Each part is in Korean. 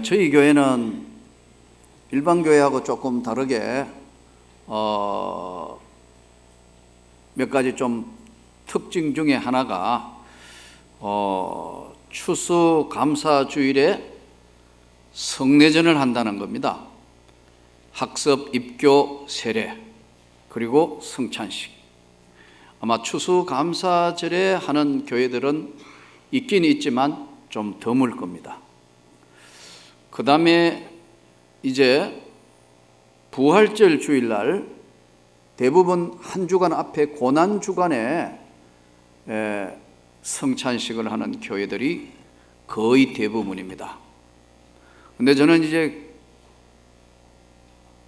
저희 교회는 일반 교회하고 조금 다르게 몇 가지 좀 특징 중에 하나가 추수감사주일에 성례전을 한다는 겁니다. 학습, 입교, 세례, 그리고 성찬식. 아마 추수감사절에 하는 교회들은 있긴 있지만 좀 드물 겁니다. 그 다음에 이제 부활절 주일날 대부분 한 주간 앞에 고난주간에 성찬식을 하는 교회들이 거의 대부분입니다. 근데 저는 이제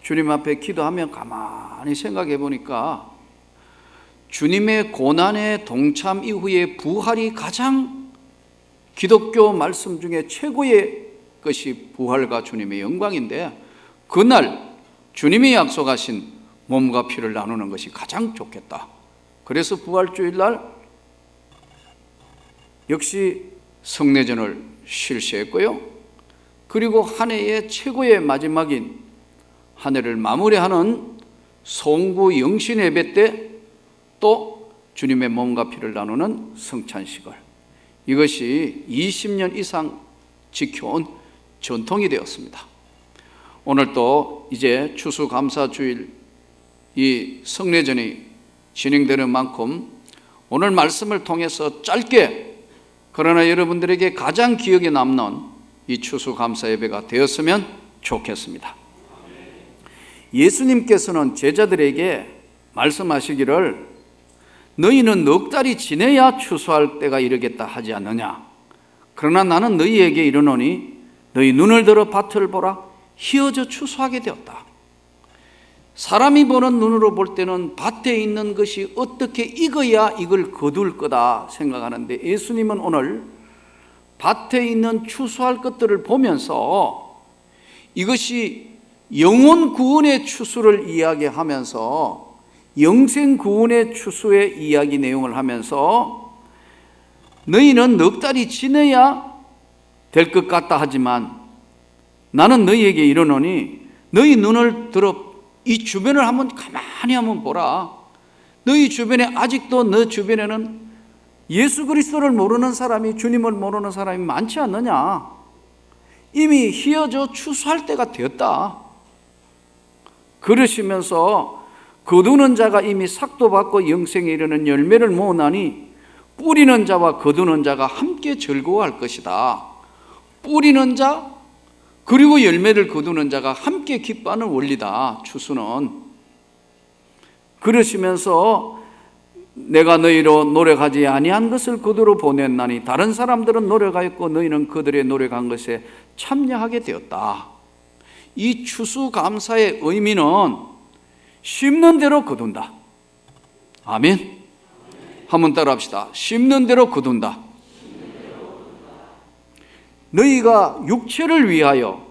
주님 앞에 기도하며 가만히 생각해 보니까 주님의 고난의 동참 이후에 부활이 가장 기독교 말씀 중에 최고의 것이 부활과 주님의 영광인데, 그날 주님이 약속하신 몸과 피를 나누는 것이 가장 좋겠다. 그래서 부활주일날 역시 성례전을 실시했고요. 그리고 한 해의 최고의 마지막인 한 해를 마무리하는 송구 영신 예배 때 또 주님의 몸과 피를 나누는 성찬식을, 이것이 20년 이상 지켜온 전통이 되었습니다. 오늘 또 이제 추수감사주일 이 성례전이 진행되는 만큼 오늘 말씀을 통해서 짧게, 그러나 여러분들에게 가장 기억에 남는 이 추수감사 예배가 되었으면 좋겠습니다. 예수님께서는 제자들에게 말씀하시기를 너희는 넉 달이 지내야 추수할 때가 이르겠다 하지 않느냐. 그러나 나는 너희에게 이르노니 너희 눈을 들어 밭을 보라. 희어져 추수하게 되었다. 사람이 보는 눈으로 볼 때는 밭에 있는 것이 어떻게 익어야 이걸 거둘 거다 생각하는데, 예수님은 오늘 밭에 있는 추수할 것들을 보면서 이것이 영혼 구원의 추수를 이야기하면서 영생 구원의 추수의 이야기 내용을 하면서 너희는 넉 달이 지내야 될 것 같다 하지만 나는 너희에게 이르노니 너희 눈을 들어 이 주변을 가만히 한번 보라. 너희 주변에 아직도 너 주변에는 예수 그리스도를 모르는 사람이, 주님을 모르는 사람이 많지 않느냐. 이미 희어져 추수할 때가 되었다. 그러시면서 거두는 자가 이미 삭도 받고 영생에 이르는 열매를 모으나니 뿌리는 자와 거두는 자가 함께 즐거워할 것이다. 뿌리는 자 그리고 열매를 거두는 자가 함께 기뻐하는 원리다, 추수는. 그러시면서 내가 너희로 노력하지 아니한 것을 그대로 보냈나니 다른 사람들은 노력하였고 너희는 그들의 노력한 것에 참여하게 되었다. 이 추수감사의 의미는 심는 대로 거둔다. 아멘. 한번 따라 합시다. 심는 대로 거둔다. 너희가 육체를 위하여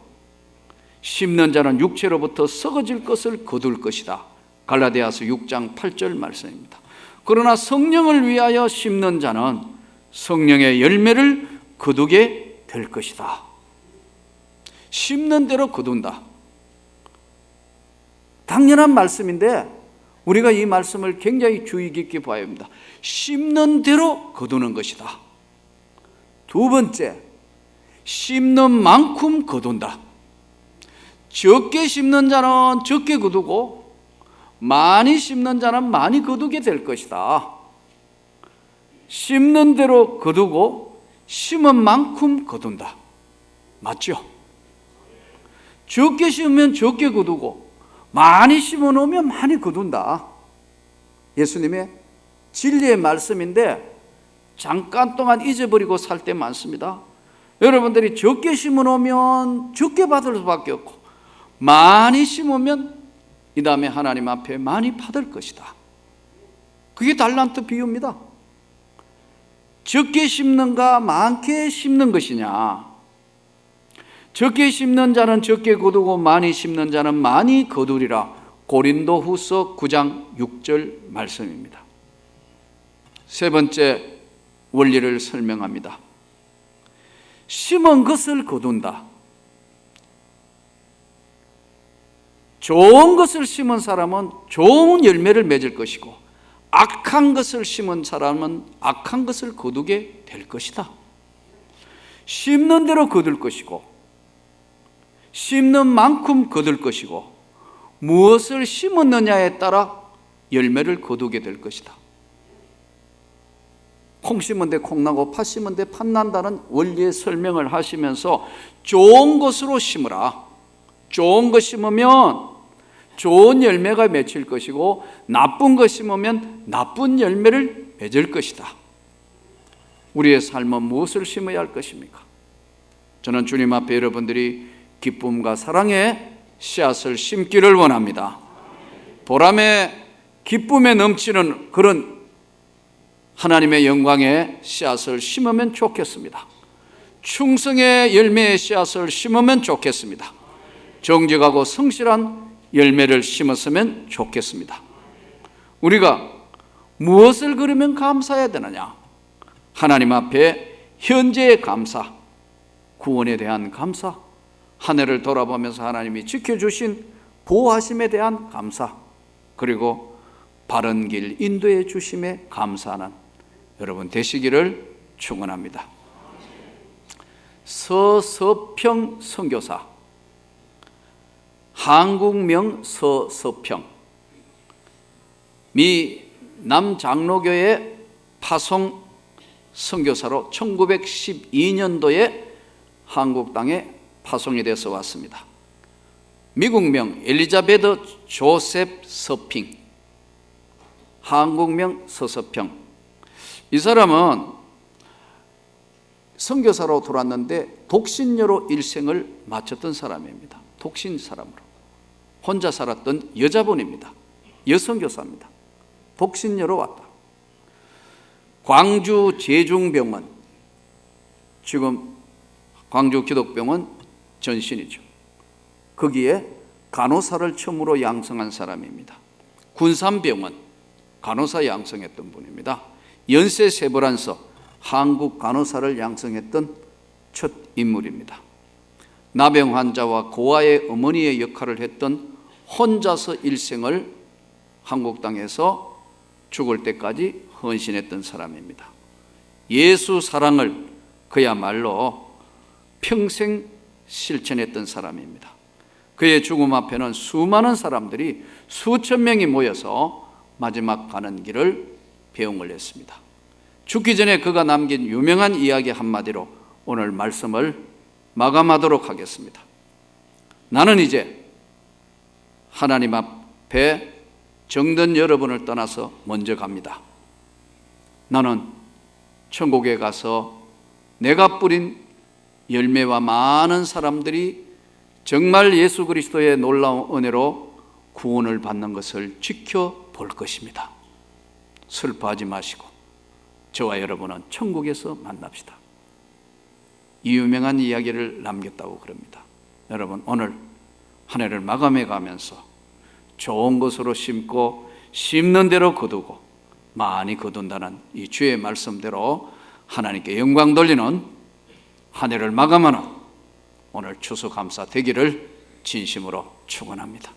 심는 자는 육체로부터 썩어질 것을 거둘 것이다. 갈라디아서 6장 8절 말씀입니다. 그러나 성령을 위하여 심는 자는 성령의 열매를 거두게 될 것이다. 심는 대로 거둔다. 당연한 말씀인데 우리가 이 말씀을 굉장히 주의 깊게 봐야 합니다. 심는 대로 거두는 것이다. 두 번째, 심는 만큼 거둔다. 적게 심는 자는 적게 거두고 많이 심는 자는 많이 거두게 될 것이다. 심는 대로 거두고 심은 만큼 거둔다. 맞죠? 적게 심으면 적게 거두고 많이 심어놓으면 많이 거둔다. 예수님의 진리의 말씀인데 잠깐 동안 잊어버리고 살 때 많습니다. 여러분들이 적게 심어놓으면 적게 받을 수밖에 없고 많이 심으면 이 다음에 하나님 앞에 많이 받을 것이다. 그게 달란트 비유입니다. 적게 심는가 많게 심는 것이냐. 적게 심는 자는 적게 거두고 많이 심는 자는 많이 거두리라. 고린도후서 9장 6절 말씀입니다. 세 번째 원리를 설명합니다. 심은 것을 거둔다. 좋은 것을 심은 사람은 좋은 열매를 맺을 것이고 악한 것을 심은 사람은 악한 것을 거두게 될 것이다. 심는 대로 거둘 것이고 심는 만큼 거둘 것이고 무엇을 심었느냐에 따라 열매를 거두게 될 것이다. 콩 심은 데 콩 나고 팥 심은 데 팥 난다는 원리의 설명을 하시면서 좋은 것으로 심으라. 좋은 것 심으면 좋은 열매가 맺힐 것이고 나쁜 것 심으면 나쁜 열매를 맺을 것이다. 우리의 삶은 무엇을 심어야 할 것입니까? 저는 주님 앞에 여러분들이 기쁨과 사랑의 씨앗을 심기를 원합니다. 보람에 기쁨에 넘치는 그런 하나님의 영광의 씨앗을 심으면 좋겠습니다. 충성의 열매의 씨앗을 심으면 좋겠습니다. 정직하고 성실한 열매를 심었으면 좋겠습니다. 우리가 무엇을 그러면 감사해야 되느냐? 하나님 앞에 현재의 감사, 구원에 대한 감사, 한 해를 돌아보면서 하나님이 지켜주신 보호하심에 대한 감사, 그리고 바른 길 인도해 주심에 감사하는 여러분 되시기를 축원합니다. 서서평 선교사, 한국명 서서평, 미 남장로교의 파송 선교사로 1912년도에 한국 땅에 파송이 돼서 왔습니다. 미국명 엘리자베트 조셉 서핑, 한국명 서서평. 이 사람은 선교사로 들어왔는데 독신녀로 일생을 마쳤던 사람입니다. 독신 사람으로 혼자 살았던 여자분입니다. 여선교사입니다. 독신녀로 왔다. 광주 제중병원, 지금 광주 기독병원 전신이죠. 거기에 간호사를 처음으로 양성한 사람입니다. 군산병원 간호사 양성했던 분입니다. 연세세브란서 한국 간호사를 양성했던 첫 인물입니다. 나병 환자와 고아의 어머니의 역할을 했던 혼자서 일생을 한국 땅에서 죽을 때까지 헌신했던 사람입니다. 예수 사랑을 그야말로 평생 실천했던 사람입니다. 그의 죽음 앞에는 수많은 사람들이 수천 명이 모여서 마지막 가는 길을 배웅을 했습니다. 죽기 전에 그가 남긴 유명한 이야기 한마디로 오늘 말씀을 마감하도록 하겠습니다. 나는 이제 하나님 앞에 정든 여러분을 떠나서 먼저 갑니다. 나는 천국에 가서 내가 뿌린 열매와 많은 사람들이 정말 예수 그리스도의 놀라운 은혜로 구원을 받는 것을 지켜볼 것입니다. 슬퍼하지 마시고 저와 여러분은 천국에서 만납시다. 이 유명한 이야기를 남겼다고 그럽니다. 여러분 오늘 한 해를 마감해 가면서 좋은 것으로 심고 심는 대로 거두고 많이 거둔다는 이 주의 말씀대로 하나님께 영광 돌리는 한 해를 마감하는 오늘 추수감사 되기를 진심으로 축원합니다.